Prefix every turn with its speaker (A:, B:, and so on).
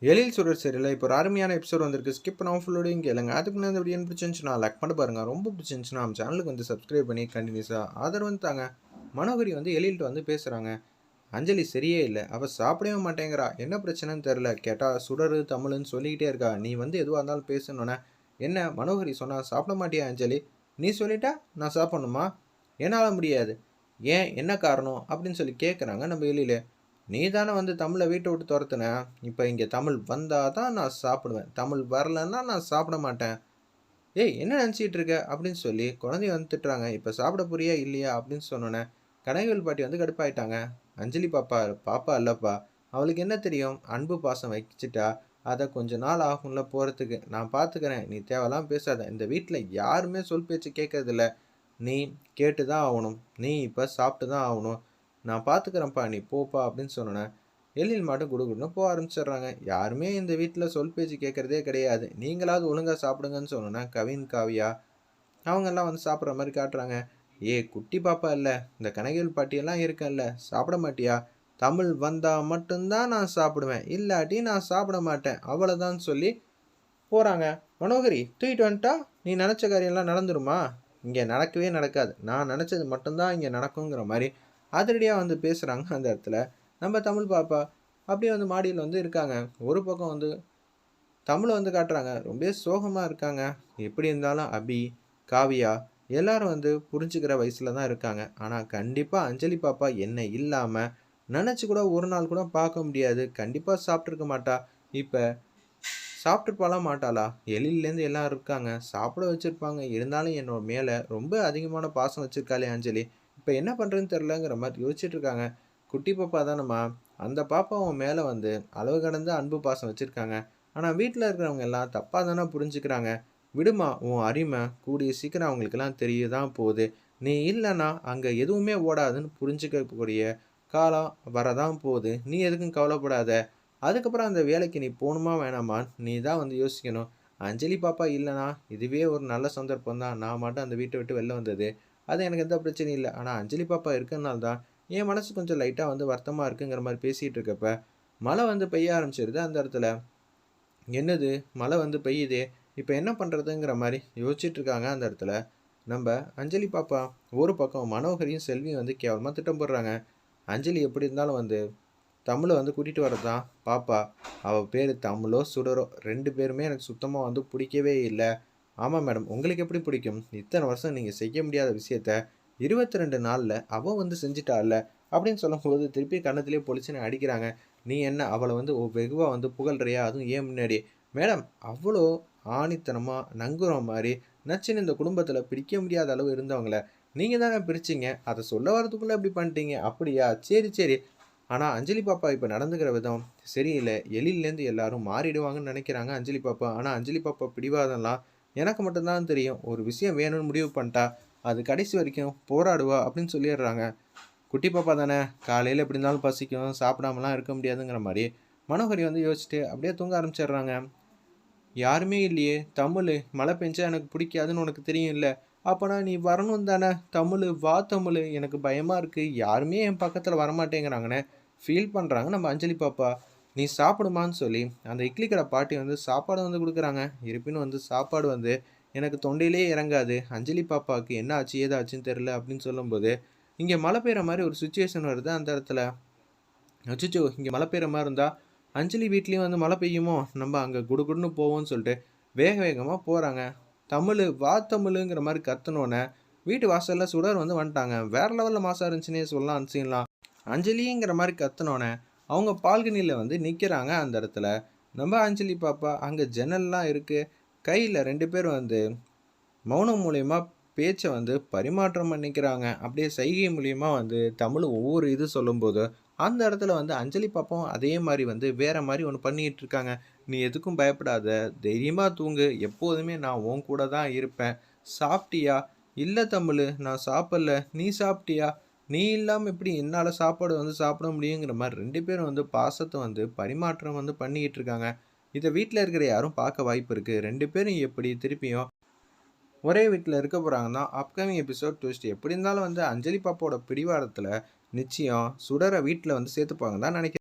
A: எழில் சுடர் சரியில்ல. இப்போ ஒரு அருமையான எபிசோட் வந்திருக்கு. ஸ்கிப் பண்ணாம ஃபுல்லோடையும் கேளுங்க. அதுக்கு முன்னாடி இந்த வீடியோ பிடிச்சிருந்துச்சுன்னா லைக் பண்ணி பாருங்க. ரொம்ப பிடிச்சிருந்துச்சுன்னா நம்ம சேனலுக்கு வந்து சப்ஸ்கிரைப் பண்ணி கண்டினியூஸா ஆதரவு வந்து தாங்க. மனோகரி வந்து எழில்கிட்ட வந்து பேசுறாங்க. அஞ்சலி சரியே இல்ல. அவ சாப்பிடவே மாட்டேங்கிறா. என்ன பிரச்சனைன்னு தெரியல. கேட்டா சுடரு, தமிழ்ன்னு சொல்லிக்கிட்டே இருக்கா. நீ வந்து எதுவா இருந்தாலும் பேசணும்னே. என்ன மனோகரி சொன்னா சாப்பிட மாட்டியா அஞ்சலி? நீ சொல்லிட்டா நான் சாப்பிடணுமா? என்னால முடியாது. ஏன்? என்ன காரணம்? அப்படின்னு சொல்லி கேட்குறாங்க நம்ம எழிலு. நீ தானே வந்து தமிழை வீட்டை விட்டு துரத்துன. இப்போ இங்கே தமிழ் வந்தால் தான் நான் சாப்பிடுவேன். தமிழ் வரலன்னா நான் சாப்பிட மாட்டேன். ஏய் என்ன நினச்சிக்கிட்டு இருக்க அப்படின்னு சொல்லி குழந்தைய வந்து திட்டுறாங்க. இப்போ சாப்பிட போறியா இல்லையா அப்படின்னு சொன்னோன்னே கனகவேல் பாட்டி வந்து கடுப்பாயிட்டாங்க. அஞ்சலி பாப்பா பாப்பா இல்லைப்பா. அவளுக்கு என்ன தெரியும்? அன்பு பாசம் வச்சுட்டா அதை கொஞ்ச நாள் ஆகும்ல போகிறதுக்கு. நான் பார்த்துக்கிறேன். நீ தேவையெல்லாம் பேசாத. இந்த வீட்டில் யாருமே சொல் பேச்சு கேட்கறதில்ல. நீ கேட்டு தான் ஆகணும். நீ இப்போ சாப்பிட்டு தான் ஆகணும். நான் பார்த்துக்கிறேன்ப்பா நீ போப்பா அப்படின்னு சொன்னேன். எழில் மட்டும் குடுகுடுன்னு போக ஆரம்பிச்சிடுறாங்க. யாருமே இந்த வீட்டில் சொல் பேச்சு கேட்குறதே கிடையாது. நீங்களாவது ஒழுங்காக சாப்பிடுங்கன்னு சொன்னோன்னே கவின், காவியா அவங்கெல்லாம் வந்து சாப்பிட்ற மாதிரி காட்டுறாங்க. ஏ குட்டி பாப்பா இல்லை, இந்த கனகவேல் பாட்டியெல்லாம் இருக்கல்ல, சாப்பிட மாட்டியா? தமிழ் வந்தால் மட்டும்தான் நான் சாப்பிடுவேன், இல்லாட்டி நான் சாப்பிட மாட்டேன், அவ்வளோதான் சொல்லி போகிறாங்க. மனோகரி தூக்கிட்டு வந்துட்டா நீ நினச்ச காரியம்லாம் நடந்துருமா? இங்கே நடக்கவே நடக்காது. நான் நினச்சது மட்டும்தான் இங்கே நடக்குங்கிற மாதிரி அதிரடியாக வந்து பேசுகிறாங்க அந்த இடத்துல. நம்ம தமிழ் பாப்பா அப்படியே வந்து மாடியில் வந்து இருக்காங்க. ஒரு பக்கம் வந்து தமிழை வந்து காட்டுறாங்க. ரொம்ப சோகமாக இருக்காங்க. எப்படி இருந்தாலும் அபி, காவியா எல்லாரும் வந்து புரிஞ்சுக்கிற வயசில் தான் இருக்காங்க. ஆனால் கண்டிப்பாக அஞ்சலி பாப்பா என்ன இல்லாமல் நினச்சி கூட ஒரு நாள் கூட பார்க்க முடியாது. கண்டிப்பாக சாப்பிட்ருக்க மாட்டா. இப்போ சாப்பிட்டுருப்பாலாம் மாட்டாளா? எழில்லேருந்து எல்லாம் இருக்காங்க. சாப்பிட வச்சுருப்பாங்க. இருந்தாலும் என்னோட மேலே ரொம்ப அதிகமான பாசம் வச்சுருக்காளே அஞ்சலி. இப்போ என்ன பண்ணுறதுன்னு தெரிலங்கிற மாதிரி யோசிச்சுட்டு இருக்காங்க. குட்டி பாப்பா தானம்மா. அந்த பாப்பா உன் மேலே வந்து அளவு கடந்த அன்பு பாசம் வச்சுருக்காங்க. ஆனால் வீட்டில் இருக்கிறவங்க எல்லாம் தப்பாக தானே புரிஞ்சுக்கிறாங்க. விடுமா உன் அருமை கூடிய சீக்கிரம் அவங்களுக்கெல்லாம் தெரிய தான் போகுது. நீ இல்லைன்னா அங்கே எதுவுமே ஓடாதுன்னு புரிஞ்சுக்கக்கூடிய காலம் வரதான் போகுது. நீ எதுக்கும் கவலைப்படாத. அதுக்கப்புறம் அந்த வேலைக்கு நீ போகணுமா வேணாமா நீ தான் வந்து யோசிக்கணும். அஞ்சலி பாப்பா இல்லைனா இதுவே ஒரு நல்ல சந்தர்ப்பம் தான். நான் மட்டும் அந்த வீட்டை விட்டு வெளில வந்தது. அது எனக்கு எந்த பிரச்சனையும் இல்லை. ஆனால் அஞ்சலி பாப்பா இருக்கிறனால தான் என் மனசு கொஞ்சம் லைட்டாக வந்து வருத்தமாக இருக்குங்கிற மாதிரி பேசிகிட்டு இருக்கப்ப மழை வந்து பெய்ய ஆரம்பிச்சிருது அந்த இடத்துல. என்னது மழை வந்து பெய்யுதே, இப்போ என்ன பண்ணுறதுங்கிற மாதிரி யோசிச்சுட்டு இருக்காங்க அந்த இடத்துல. நம்ம அஞ்சலி பாப்பா ஒரு பக்கம் மனோகரியும் செல்வியும் வந்து கேவலமாக திட்டம் போடுறாங்க. அஞ்சலி எப்படி இருந்தாலும் வந்து தமிழை வந்து கூட்டிகிட்டு வரது தான் பாப்பா. அவள் பேர் தமிழோ சுடரோ 2 பேருமே எனக்கு சுத்தமாக வந்து பிடிக்கவே இல்லை. ஆமாம் மேடம், உங்களுக்கு எப்படி பிடிக்கும்? இத்தனை வருஷம் நீங்கள் செய்ய முடியாத விஷயத்த 22 நாளில் அவள் வந்து செஞ்சிட்டாள்ல அப்படின்னு சொல்லும்போது திருப்பி கன்னத்திலே பொலிச்சுன்னு அடிக்கிறாங்க. நீ என்ன அவளை வந்து வெகுவாக வந்து புகழ்றியா? அதுவும் ஏன் முன்னாடி? மேடம் அவ்வளோ ஆணித்தனமாக நங்குற மாதிரி நச்சுன்னு இந்த குடும்பத்தில் பிடிக்க முடியாத அளவு இருந்தவங்கள நீங்கள் தானே பிரிச்சிங்க. அதை சொல்ல வரதுக்குள்ளே இப்படி பண்ணிட்டீங்க. அப்படியா? சரி சரி. ஆனால் அஞ்சலி பாப்பா இப்போ நடந்துக்கிற விதம் சரியில்லை. எழிலேருந்து எல்லாரும் மாறிடுவாங்கன்னு நினைக்கிறாங்க அஞ்சலி பாப்பா. ஆனால் அஞ்சலி பாப்பா பிடிவாதம்லாம் எனக்கு மட்டும்தான் தெரியும். ஒரு விஷயம் வேணும்னு முடிவு பண்ணிட்டா அது கடைசி வரைக்கும் போராடுவா அப்படின்னு சொல்லிடுறாங்க. குட்டி பாப்பா தானே, காலையில் எப்படி இருந்தாலும் பசிக்கும், சாப்பிடாமலாம் இருக்க முடியாதுங்கிற மாதிரி மனோகரி வந்து யோசிச்சுட்டு அப்படியே தூங்க ஆரம்பிச்சிடுறாங்க. யாருமே இல்லையே தமிழ், மழை பெஞ்சா எனக்கு பிடிக்காதுன்னு உனக்கு தெரியும் இல்லை? அப்போனா நீ வரணும் தானே? தமிழ் வா தமிழ், எனக்கு பயமாக இருக்குது, யாருமே என் பக்கத்தில் வரமாட்டேங்கிறாங்கன்னு ஃபீல் பண்ணுறாங்க நம்ம அஞ்சலி பாப்பா. நீ சாப்பிடுமான்னு சொல்லி அந்த இட்லி கடை பாட்டி வந்து சாப்பாடு வந்து கொடுக்குறாங்க. இருப்பினும் வந்து சாப்பாடு வந்து எனக்கு தொண்டையிலே இறங்காது. அஞ்சலி பாப்பாவுக்கு என்ன ஆச்சு ஏதாச்சுன்னு தெரில அப்படின்னு சொல்லும்போது இங்கே மழை பெய்கிற மாதிரி ஒரு சுச்சுவேஷன் வருது அந்த இடத்துல. அச்சச்சோ! இங்கே மழை பெய்கிற மாதிரி இருந்தால் அஞ்சலி வீட்லேயும் வந்து மழை பெய்யுமோ, நம்ம அங்கே குடுகுடுன்னு போவோம்னு சொல்லிட்டு வேக வேகமாக போகிறாங்க. தமிழ் வா தமிழுங்கிற மாதிரி கத்துனோன்னே வீட்டு வாசலில் சுடர் வந்து வந்துட்டாங்க. வேறு லெவலில் மாசாக இருந்துச்சுன்னே சொல்லலாம் அந்த சீன்லாம். அஞ்சலிங்கிற மாதிரி கத்துனோன்னே அவங்க பால்கனியில் வந்து நிற்கிறாங்க அந்த இடத்துல. நம்ம அஞ்சலி பாப்பா அங்கே ஜன்னல்லாம் இருக்குது. கையில் 2 பேர் வந்து மௌனம் மூலியமா பேச்சை வந்து பரிமாற்றம் பண்ணிக்கிறாங்க. அப்படியே சைகை மூலியமா வந்து தமிழ் ஒவ்வொரு இது சொல்லும்போது அந்த இடத்துல வந்து அஞ்சலி பாப்பாவும் அதே மாதிரி வந்து வேற மாதிரி ஒன்று பண்ணிட்டு இருக்காங்க. நீ எதுக்கும் பயப்படாத, தைரியமா தூங்கு, எப்போதுமே நான் உன் கூட தான் இருப்பேன். சாப்பிட்டியா? இல்லை தமிழ், நான் சாப்பிடல. நீ சாப்பிட்டியா? நீ இல்லாமல் எப்படி என்னால் சாப்பாடு வந்து சாப்பிட முடியுங்கிற மாதிரி 2 பேரும் வந்து பாசத்தை வந்து பரிமாற்றம் வந்து பண்ணிக்கிட்டு இருக்காங்க. இதை வீட்டில் இருக்கிற யாரும் பார்க்க வாய்ப்பு இருக்குது. 2 பேரும் எப்படி திருப்பியும் ஒரே வீட்டில் இருக்க போகிறாங்கன்னா அப்கமிங் எபிசோட் ட்விஸ்ட். எப்படி இருந்தாலும் வந்து அஞ்சலி பாப்பாவோட பிடிவாதத்தில் நிச்சயம் சுடரை வீட்டில் வந்து சேர்த்துப்பாங்க தான் நினைக்கிறேன்.